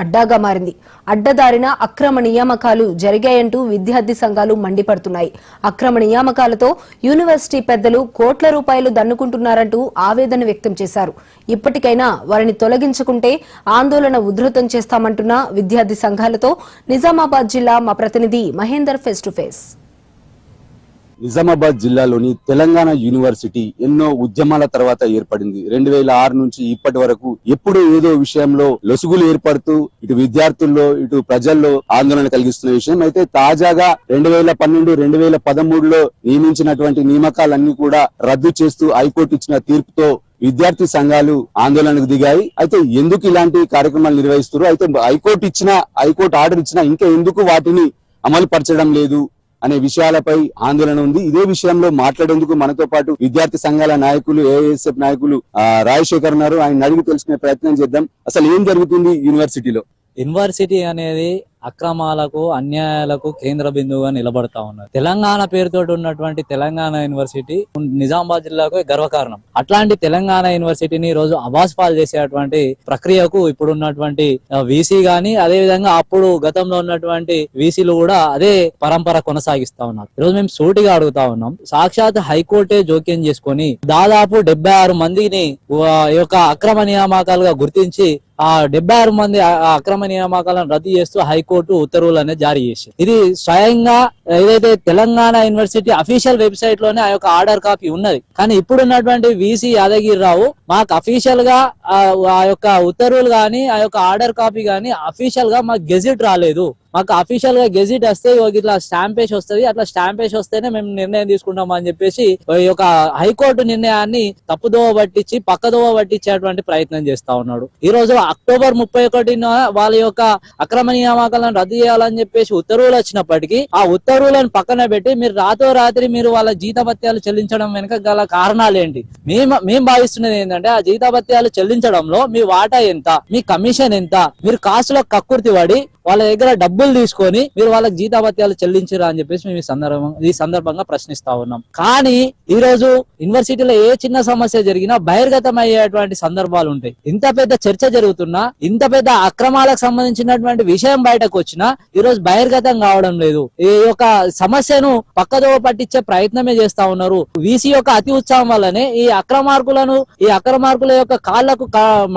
అడ్డాగా మారింది. అడ్డదారిన అక్రమ నియామకాలు జరిగాయంటూ విద్యార్థి సంఘాలు మండిపడుతున్నాయి. అక్రమ నియామకాలతో యూనివర్సిటీ పెద్దలు కోట్ల రూపాయలు దన్నుకుంటున్నారంటూ ఆవేదన వ్యక్తం చేశారు. ఇప్పటికైనా వారిని తొలగించుకుంటే ఆందోళన ఉధృతం చేస్తామంటున్న విద్యార్థి సంఘాలతో నిజామాబాద్ జిల్లా మా ప్రతినిధి Mahender face to face. Nizamabad జిల్లాలోని తెలంగాణ యూనివర్సిటీ ఎన్నో ఉద్యమాల తర్వాత ఏర్పడింది. 2006 నుంచి ఇప్పటి వరకు ఎప్పుడు ఏదో విషయంలో లొసుగులు ఏర్పడుతూ ఇటు విద్యార్థుల్లో ఇటు ప్రజల్లో ఆందోళన కలిగిస్తున్న విషయం అయితే తాజాగా 2012, 2013లో నియమించినటువంటి నియామకాలన్నీ కూడా రద్దు చేస్తూ హైకోర్టు ఇచ్చిన తీర్పుతో విద్యార్థి సంఘాలు ఆందోళనకు దిగాయి. అయితే ఎందుకు ఇలాంటి కార్యక్రమాలు నిర్వహిస్తారు, అయితే హైకోర్టు ఆర్డర్ ఇచ్చినా ఇంకా ఎందుకు వాటిని అమలు పరచడం లేదు అనే విషయాలపై ఆందోళన ఉంది. ఇదే విషయంలో మాట్లాడేందుకు మనతో పాటు విద్యార్థి సంఘాల నాయకులు, ఏఐఎస్ఎఫ్ నాయకులు రాజశేఖర్ ఉన్నారు. ఆయన అడిగి తెలుసుకునే ప్రయత్నం చేద్దాం. అసలు ఏం జరుగుతుంది యూనివర్సిటీలో? యూనివర్సిటీ అనేది అక్రమాలకు అన్యాయాలకు కేంద్ర బిందువుగా నిలబడతా ఉన్నారు. తెలంగాణ పేరుతో ఉన్నటువంటి తెలంగాణ యూనివర్సిటీ నిజామాబాద్ జిల్లాకు గర్వకారణం. అట్లాంటి తెలంగాణ యూనివర్సిటీని ఈ రోజు అబాస్పాలు చేసేటువంటి ప్రక్రియకు ఇప్పుడు ఉన్నటువంటి వీసీ గాని, అదే విధంగా అప్పుడు గతంలో ఉన్నటువంటి వీసీలు కూడా అదే పరంపర కొనసాగిస్తా ఉన్నారు. ఈరోజు మేము సూటిగా అడుగుతా ఉన్నాం, సాక్షాత్ హైకోర్టే జోక్యం చేసుకొని దాదాపు 76 మందిని ఈ యొక్క అక్రమ నియామకాలుగా గుర్తించి ఆ 76 మంది అక్రమ నియామకాలను రద్దు చేస్తూ హైకోర్టు ఉత్తర్వులు అనేది జారీ చేసింది. ఇది స్వయంగా ఏదైతే తెలంగాణ యూనివర్సిటీ అఫీషియల్ వెబ్సైట్ లోనే ఆ యొక్క ఆర్డర్ కాపీ ఉన్నది. కానీ ఇప్పుడున్నటువంటి వీసీ యాదగిరిరావు మాకు అఫీషియల్ గా ఆ యొక్క ఉత్తర్వులు గాని, ఆ యొక్క ఆర్డర్ కాపీ గాని అఫీషియల్ గా మాకు గెజిట్ రాలేదు. మాకు అఫీషియల్ గా గెజిట్ వస్తే ఇట్లా స్టాంపేజ్ వస్తుంది, అట్లా స్టాంపేజ్ వస్తేనే మేము నిర్ణయం తీసుకుంటాం అని చెప్పేసి ఈ యొక్క హైకోర్టు నిర్ణయాన్ని తప్పుదోవ పట్టించి పక్కదోవ పట్టించేటువంటి ప్రయత్నం చేస్తా ఉన్నాడు. ఈ రోజు అక్టోబర్ 31న వాళ్ళ యొక్క అక్రమ నియామకాలను రద్దు చేయాలని చెప్పేసి ఉత్తర్వులు వచ్చినప్పటికీ ఆ ఉత్తర్వులను పక్కన పెట్టి మీరు రాత్రి మీరు వాళ్ళ జీతభత్యాలు చెల్లించడం వెనుక గల కారణాలు ఏంటి? మేము భావిస్తున్నది ఏంటంటే ఆ జీతభత్యాలు చెల్లించడంలో మీ వాటా ఎంత, మీ కమిషన్ ఎంత, మీరు కాసులో కక్కుర్తి పడి వాళ్ళ దగ్గర డబ్బులు తీసుకొని మీరు వాళ్ళకి జీతభత్యాలు చెల్లించరా అని చెప్పేసి మేము ఈ సందర్భంగా ప్రశ్నిస్తా ఉన్నాం. కానీ ఈ రోజు యూనివర్సిటీలో ఏ చిన్న సమస్య జరిగినా బహిర్గతం అయ్యేటువంటి సందర్భాలు ఉంటాయి. ఇంత పెద్ద చర్చ జరుగుతున్నా, ఇంత పెద్ద అక్రమాలకు సంబంధించినటువంటి విషయం బయటకు వచ్చినా ఈ రోజు బహిర్గతం కావడం లేదు. ఈ యొక్క సమస్యను పక్కదోవ పట్టించే ప్రయత్నమే చేస్తా ఉన్నారు. వీసీ యొక్క అతి ఉత్సాహం వల్లనే ఈ అక్రమార్కుల యొక్క కాళ్లకు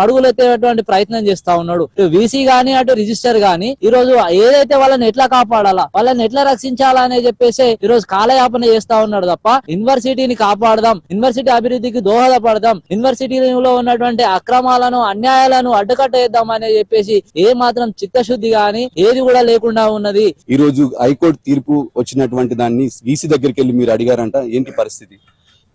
మడుగులెత్తేటువంటి ప్రయత్నం చేస్తా ఉన్నాడు. వీసీ గాని అటు రిజిస్టర్ గాని ఈ రోజు ఏదైతే వాళ్ళని ఎట్లా కాపాడాలా, వాళ్ళని ఎట్లా రక్షించాలా అని చెప్పేసి ఈ రోజు కాలయాపన చేస్తా ఉన్నాడు తప్ప యూనివర్సిటీని కాపాడదాం, యూనివర్సిటీ అభివృద్ధికి దోహదపడదాం, యూనివర్సిటీలో ఉన్నటువంటి అక్రమాలను అన్యాయాలను అడ్డుకట్ట వేద్దాం అని చెప్పేసి ఏ మాత్రం చిత్తశుద్ధి గాని ఏది కూడా లేకుండా ఉన్నది. ఈ రోజు హైకోర్టు తీర్పు వచ్చినటువంటి దాన్ని వీసీ దగ్గరికి వెళ్ళి మీరు అడిగారంట, ఏంటి పరిస్థితి?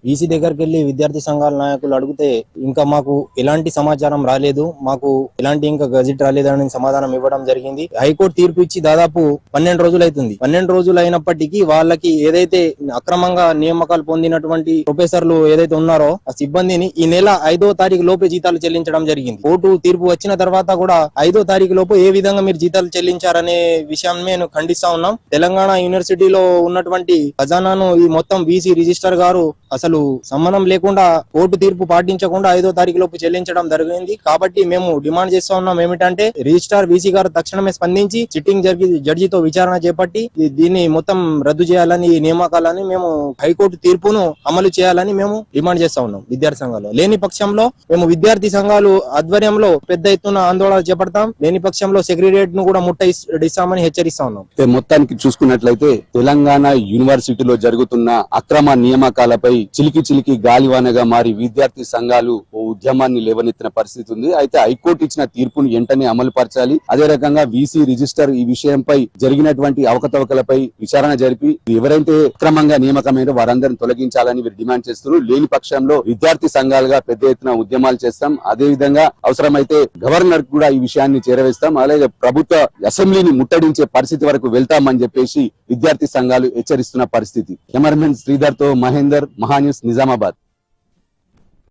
వీసీ దగ్గరికి వెళ్ళి విద్యార్థి సంఘాల నాయకులు అడిగితే ఇంకా మాకు ఎలాంటి సమాచారం రాలేదు, మాకు ఎలాంటి ఇంకా గజెట్ రాలేదని సమాధానం ఇవ్వడం జరిగింది. హైకోర్టు తీర్పు ఇచ్చి దాదాపు 12 రోజులు అవుతుంది. 12 రోజులు అయినప్పటికీ వాళ్ళకి ఏదైతే అక్రమంగా నియామకాలు పొందినటువంటి ప్రొఫెసర్లు ఏదైతే ఉన్నారో ఆ సిబ్బందిని ఈ నెల 5వ తారీఖు లోపే జీతాలు చెల్లించడం జరిగింది. కోర్టు తీర్పు వచ్చిన తర్వాత కూడా 5వ తారీఖు లోపు ఏ విధంగా మీరు జీతాలు చెల్లించారనే విషయాన్ని మేము ఖండిస్తా ఉన్నాం. తెలంగాణ యూనివర్సిటీలో ఉన్నటువంటి ఖజానాను ఈ మొత్తం వీసీ రిజిస్టర్ గారు అసలు సంబంధం లేకుండా కోర్టు తీర్పు పాటించకుండా 5వ తారీఖు లోపు చెల్లించడం జరిగింది. కాబట్టి మేము డిమాండ్ చేస్తా ఉన్నాం ఏమిటంటే రిజిస్ట్రార్ వీసీ గారు తక్షణమే స్పందించి సిట్టింగ్ జడ్జితో విచారణ చేపట్టి దీన్ని మొత్తం రద్దు చేయాలని, నియామకాలని మేము హైకోర్టు తీర్పును అమలు చేయాలని మేము డిమాండ్ చేస్తా ఉన్నాం విద్యార్థి సంఘాలు. లేని పక్షంలో మేము విద్యార్థి సంఘాలు ఆధ్వర్యంలో పెద్ద ఎత్తున ఆందోళన చేపడతాం. లేని పక్షంలో సెక్రటేరియట్ ను కూడా ముట్టడిస్తామని హెచ్చరిస్తా ఉన్నాం. మొత్తానికి చూసుకున్నట్లయితే తెలంగాణ యూనివర్సిటీలో జరుగుతున్న అక్రమ నియామకాలపై చిలికి గాలివానగా మారి విద్యార్థి సంఘాలు ఓ ఉద్యమాన్ని లేవనెత్తిన పరిస్థితి ఉంది. అయితే హైకోర్టు ఇచ్చిన తీర్పును వెంటనే అమలు పరచాలి. అదే రకంగా వీసీ రిజిస్టర్ ఈ విషయంపై జరిగినటువంటి అవకతవకలపై విచారణ జరిపి ఎవరైతే అక్రమంగా నియామకమైన వారందరిని తొలగించాలని వీరు డిమాండ్ చేస్తున్నారు. లేని పక్షంలో విద్యార్థి సంఘాలుగా పెద్ద ఎత్తున ఉద్యమాలు చేస్తాం. అదే విధంగా అవసరమైతే గవర్నర్ కూడా ఈ విషయాన్ని చేరవేస్తాం. అలాగే ప్రభుత్వ అసెంబ్లీని ముట్టడించే పరిస్థితి వరకు వెళ్తామని చెప్పేసి విద్యార్థి సంఘాలు హెచ్చరిస్తున్న పరిస్థితి. కెమెరామెన్ శ్రీధర్ తో మహేందర్, మహాన్యూస్, నిజామాబాద్.